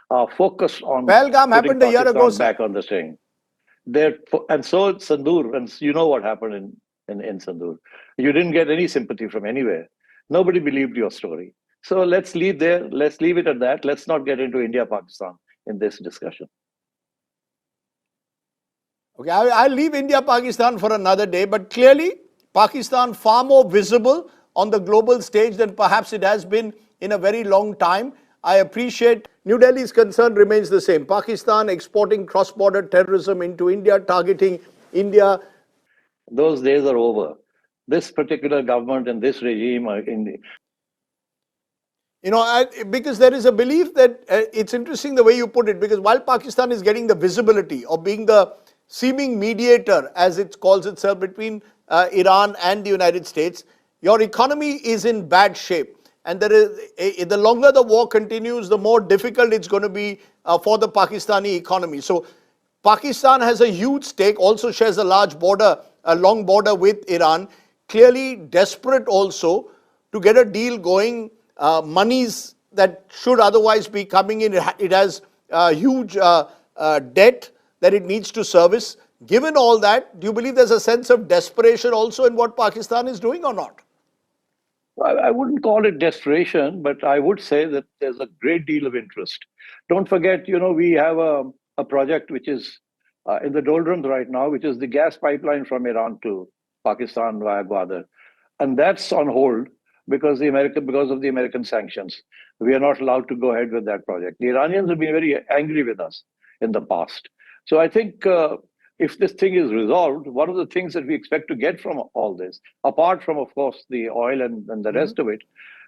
are focused on Pahalgam putting happened a year ago, Pakistan sir. back on the string. And so Sandur, and you know what happened in Sandur. You didn't get any sympathy from anywhere. Nobody believed your story. So let's leave there. Let's leave it at that. Let's not get into India-Pakistan in this discussion. Okay, I'll leave India, Pakistan for another day, but clearly Pakistan far more visible on the global stage than perhaps it has been in a very long time. I appreciate New Delhi's concern remains the same. Pakistan exporting cross-border terrorism into India, targeting India. Those days are over. This particular government and this regime are in. Because there is a belief that it's interesting the way you put it, because while Pakistan is getting the visibility of being the seeming mediator, as it calls itself, between Iran and the United States, your economy is in bad shape. And the longer the war continues, the more difficult it's going to be for the Pakistani economy. So Pakistan has a huge stake, also shares a long border with Iran, clearly desperate also to get a deal going. Monies that should otherwise be coming in, it has huge debt that it needs to service. Given all that, do you believe there's a sense of desperation also in what Pakistan is doing or not? I wouldn't call it desperation, but I would say that there's a great deal of interest. Don't forget, we have a project which is in the doldrums right now, which is the gas pipeline from Iran to Pakistan via Gwadar. And that's on hold because of the American sanctions. We are not allowed to go ahead with that project. The Iranians have been very angry with us in the past. So I think if this thing is resolved, one of the things that we expect to get from all this, apart from, of course, the oil and the rest of it,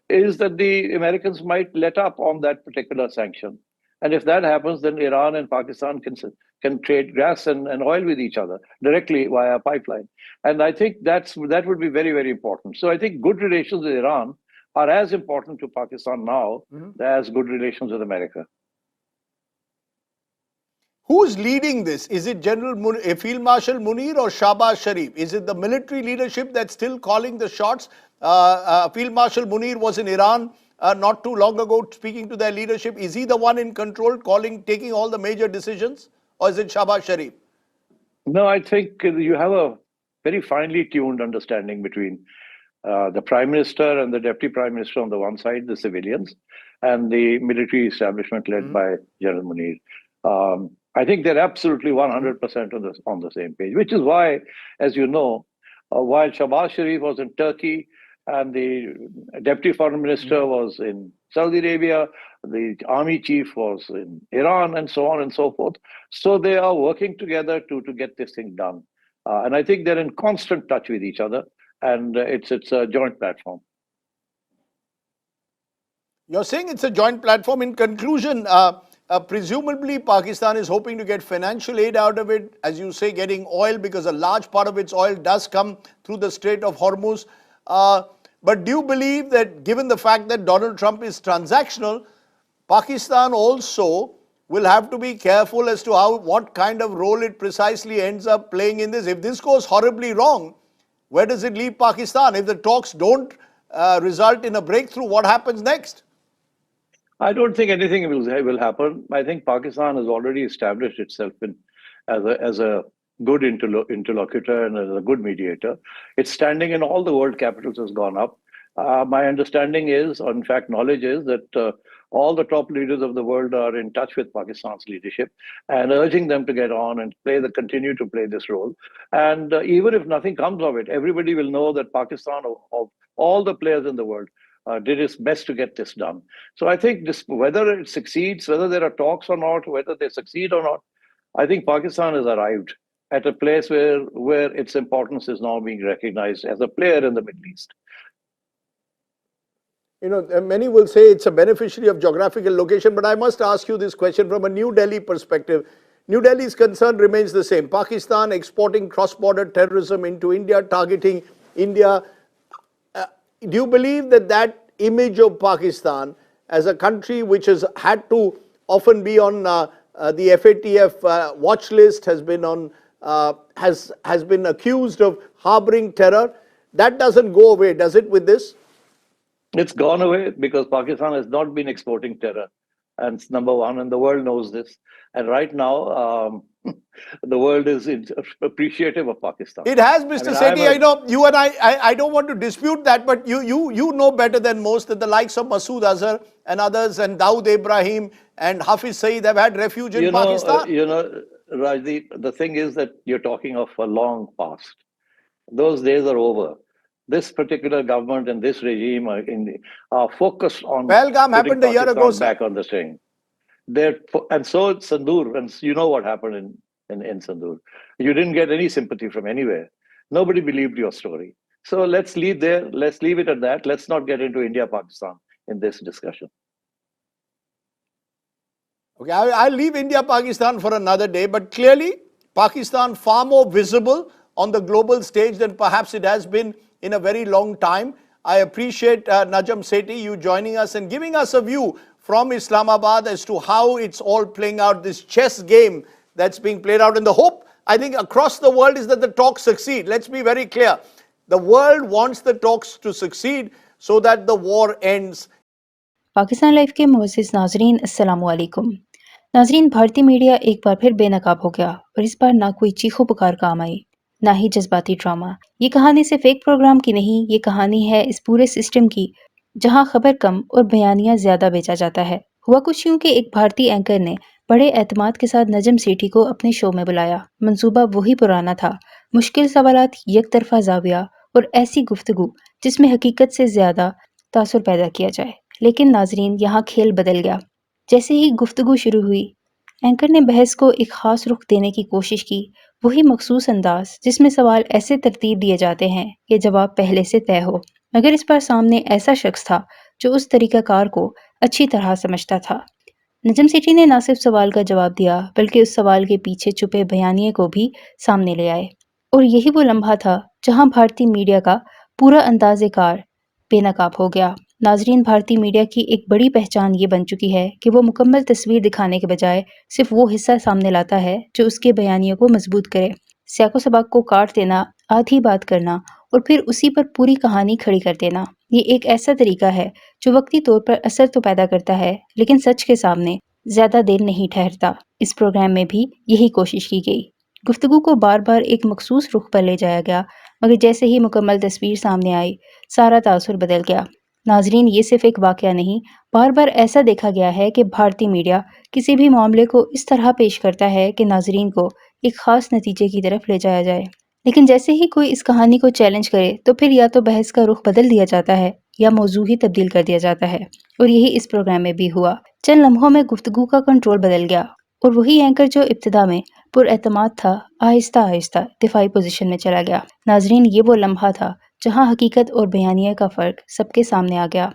is that the Americans might let up on that particular sanction. And if that happens, then Iran and Pakistan can trade gas and oil with each other directly via pipeline. And I think that would be very, very important. So I think good relations with Iran are as important to Pakistan now as good relations with America. Who's leading this? Is it Field Marshal Munir or Shahbaz Sharif? Is it the military leadership that's still calling the shots? Field Marshal Munir was in Iran not too long ago speaking to their leadership. Is he the one in control, taking all the major decisions? Or is it Shahbaz Sharif? No, I think you have a very finely tuned understanding between the Prime Minister and the Deputy Prime Minister on the one side, the civilians, and the military establishment led by General Munir. I think they're absolutely 100% on the same page, which is why, as you know, while Shahbaz Sharif was in Turkey and the Deputy Foreign Minister was in Saudi Arabia, the army chief was in Iran, and so on and so forth. So they are working together to get this thing done. And I think they're in constant touch with each other, and it's a joint platform. You're saying it's a joint platform. In conclusion, presumably Pakistan is hoping to get financial aid out of it, as you say, getting oil, because a large part of its oil does come through the Strait of Hormuz. But do you believe that, given the fact that Donald Trump is transactional, Pakistan also will have to be careful as to what kind of role it precisely ends up playing in this? If this goes horribly wrong, where does it leave Pakistan? If the talks don't result in a breakthrough, what happens next? I don't think anything will happen. I think Pakistan has already established itself as a good interlocutor and as a good mediator. Its standing in all the world capitals has gone up. My understanding is, or in fact, knowledge is that all the top leaders of the world are in touch with Pakistan's leadership and urging them to get on and continue to play this role. And even if nothing comes of it, everybody will know that Pakistan, of all the players in the world, did its best to get this done. So I think whether it succeeds, whether there are talks or not, whether they succeed or not, I think Pakistan has arrived at a place where its importance is now being recognized as a player in the Middle East. Many will say it's a beneficiary of geographical location, but I must ask you this question from a New Delhi perspective. New Delhi's concern remains the same. Pakistan exporting cross-border terrorism into India, targeting India. Do you believe that image of Pakistan as a country which has had to often be on the FATF watch list, has been accused of harboring terror, that doesn't go away, does it, with this? It's gone away because Pakistan has not been exporting terror and it's number one, and the world knows this. And right now, the world is appreciative of Pakistan. It has, I Mr. mean, I'm Sethi. a I know you and I don't want to dispute that, but you know better than most that the likes of Masood Azhar and others and Dawood Ibrahim and Hafiz Saeed have had refuge in Pakistan. Rajdeep, the thing is that you're talking of a long past. Those days are over. This particular government and this regime are focused on Pahalgam putting happened a year ago, Pakistan sir. back on the string. And so Sandur, and you know what happened in Sandur. You didn't get any sympathy from anywhere. Nobody believed your story. So let's leave there. Let's leave it at that. Let's not get into India-Pakistan in this discussion. Okay, I'll leave India, Pakistan for another day, but clearly Pakistan far more visible on the global stage than perhaps it has been in a very long time. I appreciate Najam Sethi, you joining us and giving us a view from Islamabad as to how it's all playing out, this chess game that's being played out. And the hope, I think, across the world is that the talks succeed. Let's be very clear. The world wants the talks to succeed so that the war ends. Pakistan live के मुअज़्ज़िज़ नाज़रीन अस्सलामु अलैकुम। नाज़रीन, भारतीय media एक बार फिर बेनकाब हो गया और इस बार ना कोई चीखो पुकार काम आई, ना ही जज्बाती ड्रामा। ये कहानी सिर्फ एक प्रोग्राम की नहीं, ये कहानी है इस पूरे सिस्टम की जहां खबर कम और बयानिया ज़्यादा बेचा जाता है। हुआ कुछ यूं कि एक भारतीय एंकर ने बड़े एतमाद के साथ नजम सेठी को अपने शो में बुलाया। मंसूबा वही पुराना था, मुश्किल सवालात, एक तरफा जाविया और ऐसी गुफ्तगू जिसमें हकीकत से ज़्यादा तासुर पैदा किया जाए। लेकिन नाजरीन, यहाँ खेल बदल गया। जैसे ही गुफ्तगू शुरू हुई, एंकर ने बहस को एक खास रुख देने की कोशिश की, वही मखसूस अंदाज जिसमें सवाल ऐसे तरतीब दिए जाते हैं कि जवाब पहले से तय हो। मगर इस बार सामने ऐसा शख्स था जो उस तरीकाकार को अच्छी तरह समझता था। नजम सेठी ने ना सिर्फ सवाल का जवाब दिया, बल्कि उस सवाल के पीछे छुपे बयानिए को भी सामने ले आए। और यही वो लम्हा था जहां भारतीय मीडिया का पूरा अंदाज़े कार बेनकाब हो गया। नाजरीन, भारतीय मीडिया की एक बड़ी पहचान ये बन चुकी है कि वो मुकम्मल तस्वीर दिखाने के बजाय सिर्फ वो हिस्सा सामने लाता है जो उसके बयानियों को मजबूत करे। सियाको सबाक को काट देना, आधी बात करना और फिर उसी पर पूरी कहानी खड़ी कर देना, ये एक ऐसा तरीका है जो वक्ती तौर पर असर तो पैदा करता है, लेकिन सच के सामने ज्यादा देर नहीं ठहरता। इस प्रोग्राम में भी यही कोशिश की गई। गुफ्तगू को बार बार एक मखसूस रुख पर ले जाया गया, मगर जैसे ही मुकम्मल तस्वीर सामने आई, सारा तासुर बदल गया। नाजरीन, ये सिर्फ एक वाकया नहीं, बार बार ऐसा देखा गया है कि भारतीय मीडिया किसी भी मामले को इस तरह पेश करता है कि नाजरीन को एक खास नतीजे की तरफ ले जाया जाए। लेकिन जैसे ही कोई इस कहानी को चैलेंज करे तो फिर या तो बहस का रुख बदल दिया जाता है या मौजू ही तब्दील कर दिया जाता है। और यही इस प्रोग्राम में भी हुआ। चंद लम्हों में गुफ्तगू का कंट्रोल बदल गया और वही एंकर जो इब्तिदा में पुरएतमाद था, आहिस्ता आहिस्ता दिफाई पोजीशन में चला गया। नाजरीन, ये वो लम्हा था जहां हकीकत और बयानिया का फर्क सबके सामने आ गया।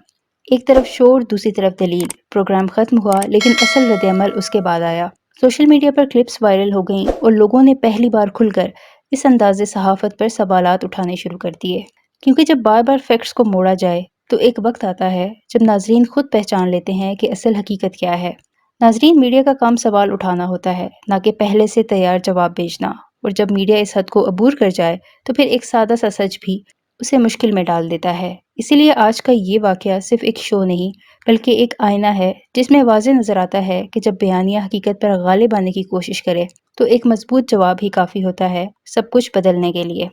एक तरफ शोर, दूसरी तरफ दलील। प्रोग्राम खत्म हुआ, लेकिन असल रद्द-ए-अमल उसके बाद आया। सोशल मीडिया पर क्लिप्स वायरल हो गईं और लोगों ने पहली बार खुलकर इस अंदाज़े सहाफ़त पर सवालात उठाने शुरू कर दिए। क्योंकि जब बार बार फैक्ट्स को मोड़ा जाए तो एक वक्त आता है जब नाजरीन खुद पहचान लेते हैं कि असल हकीकत क्या है। नाजरीन, मीडिया का काम सवाल उठाना होता है, ना कि पहले से तैयार जवाब भेजना। और जब मीडिया इस हद को अबूर कर जाए तो फिर एक सादा सा सच भी उसे मुश्किल में डाल देता है। इसीलिए आज का ये वाकया सिर्फ एक शो नहीं, बल्कि एक आईना है जिसमें वाज़े नज़र आता है कि जब बयानिया हकीकत पर गालिब आने की कोशिश करे तो एक मजबूत जवाब ही काफ़ी होता है सब कुछ बदलने के लिए।